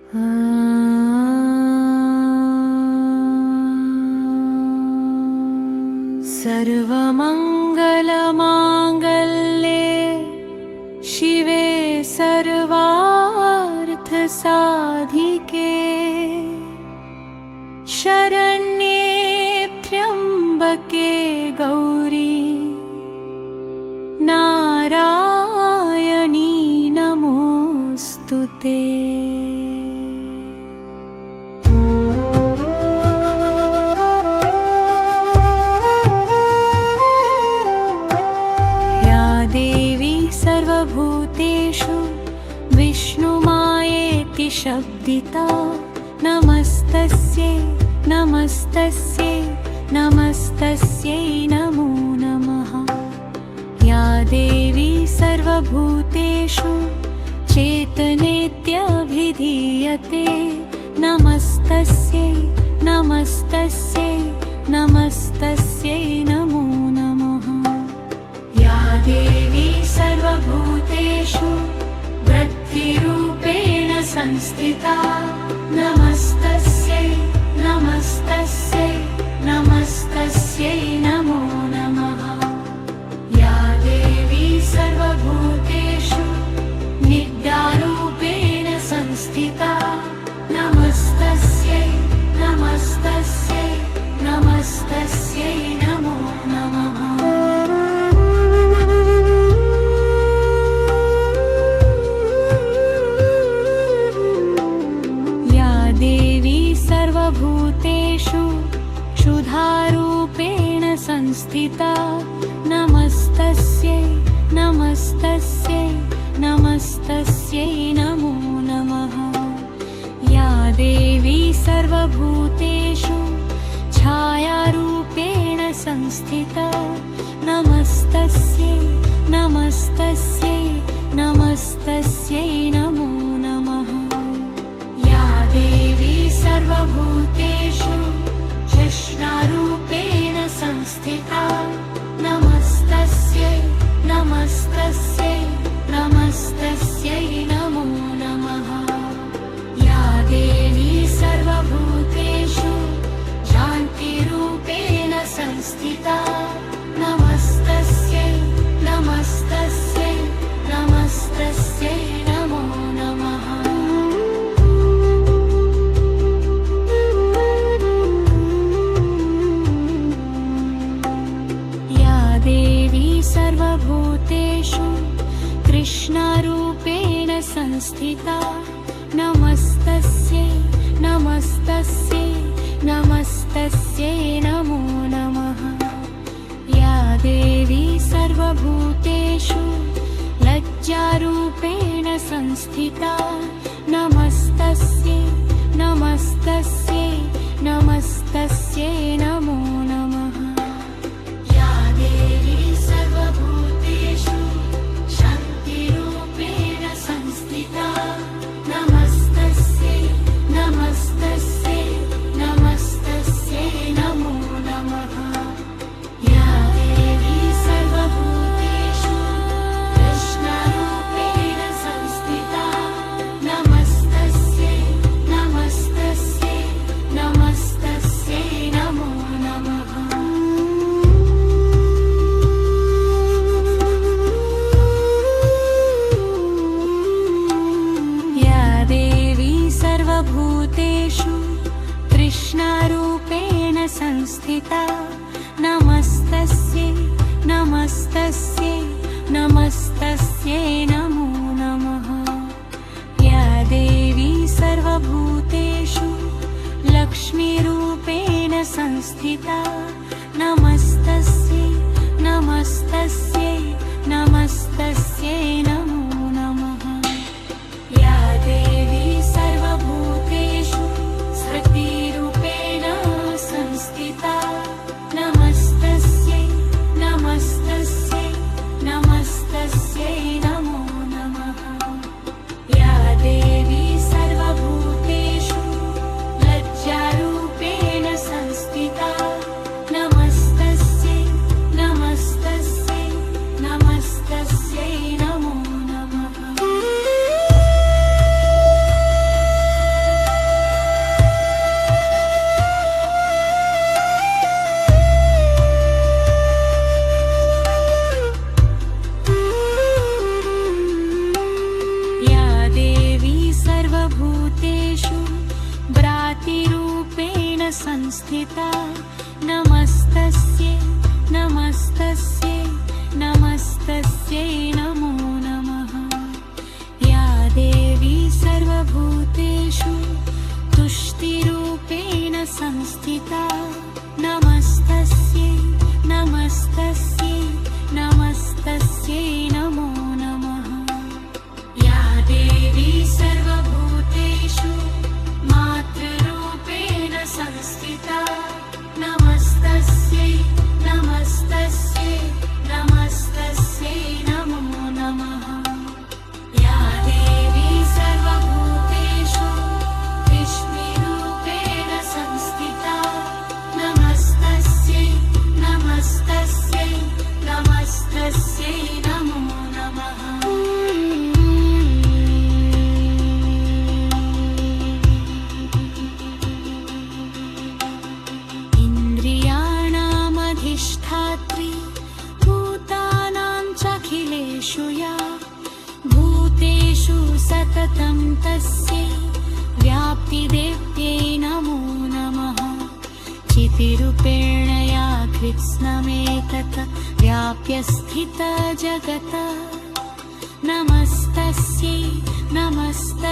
सर्वमङ्गलमाङ्गल्ये शिवे सर्वार्थसाधिके शरण्ये त्र्यम्बके गौरी नारायणी नमोऽस्तु ते। देवी सर्वभूतेषु विष्णुमायेति शब्दिता नमस्तस्यै नमस्तस्यै नमस्तस्यै नमो नमः। या देवी सर्वभूतेषु चेतनेत्यभिधीयते नमस्तस्यै नमस्तस्यै नमस्तस्यै नमो नमः। या देवी सर्वभूतेषु वृत्तिरूपेण संस्थिता नमस्तस्यै नमस्तस्यै नमस्तस्यै नमो नमः। या देवी सर्वभूतेषु निद्रारूपेण संस्थिता नमस्तस्यै नमस्तस्यै नमस्तस्यै नमो नमः। सर्वभूतेषु क्षुधारूपेण संस्थिता नमस्तस्यै नमस्तस्यै नमस्तस्यै नमो नमः। या देवी सर्वभूतेषु छायारूपेण संस्थिता नमस्तस्यै नमस्तस्यै नमस्तस्यै नमो नमः। या देवी सर्वभूतेषु कृष्णारूपेण संस्थिता नमस्तस्यै नमस्तस्यै नमस्तस्यै नमो नमः। या देवी सर्वभूतेषु शान्तिरूपेण संस्थिता नमस्तस्यै नमस्तस्यै नमस्तस्यै नमो नमः। सर्वभूतेषु कृष्णारूपेण संस्थिता नमस्तस्यै नमस्तस्यै नमस्तस्यै नमो नमः। या देवी सर्वभूतेषु लज्जारूपेण संस्थिता नमस्तस्यै नमस्तस्यै नमस्तस्यै नमो नमः। या देवी सर्वभूतेषु शान्तिरूपेण संस्थिता नमस्तस्यै नमस्तस्यै नमस्तस्यै नमो नमः। या देवी सर्वभूतेषु कृष्णारूपेण संस्थिता नमस्तस्यै नमस्तस्यै नमस्तस्यै नमो नमः। सर्वभूतेषु कृष्णारूपेण संस्थिता नमस्तस्यै नमस्तस्यै नमस्तस्यै नमो नमः। या देवी सर्वभूतेषु लक्ष्मीरूपेण संस्थिता नमस्तस्यै नमस्तस्यै नमस्तस्यै नमो नमः। या देवी सर्वभूतेषु स्मृतिरूपेण संस्थिता नमस्तस्यै नमस्तस्यै नमस्तस्यै नमो नमः। या देवी सर्वभूतेषु लज्जारूपेण संस्थिता नमस्तस्यै नमस्तस्यै नमस्तस्यै नमो सर्वभूतेषु भ्रातृरूपेण संस्थिता नमस्तस्यै नमस्तस्यै नमस्तस्यै नमो नमः। या देवी सर्वभूतेषु तुष्टिरूपेण संस्थिता नमस्तस्यै नमस्तस्यै नमस्तस्यै नमो नमः। या देवी सर्वभूतेषु मातृरूपेण संस्थिता नमस्तस्यै नमस्तस्यै नमस्तस्यै नमो नमः। या देवी सर्वभूतेषु विष्णुरूपेण संस्थिता नमस्तस्यै नमस्तस्यै नमस्तस्यै नमो नमः। इन्द्रियाणामधिष्ठात्री भूतानां चाखिलेषु या भूतेषु सततं तस्यै व्याप्तिदेव्यै नमो नमः। चितिरूपेण या कृत्स्नमेतत् व्याप्य स्थिता जगत् नमस्तस्यै नमस्तस्यै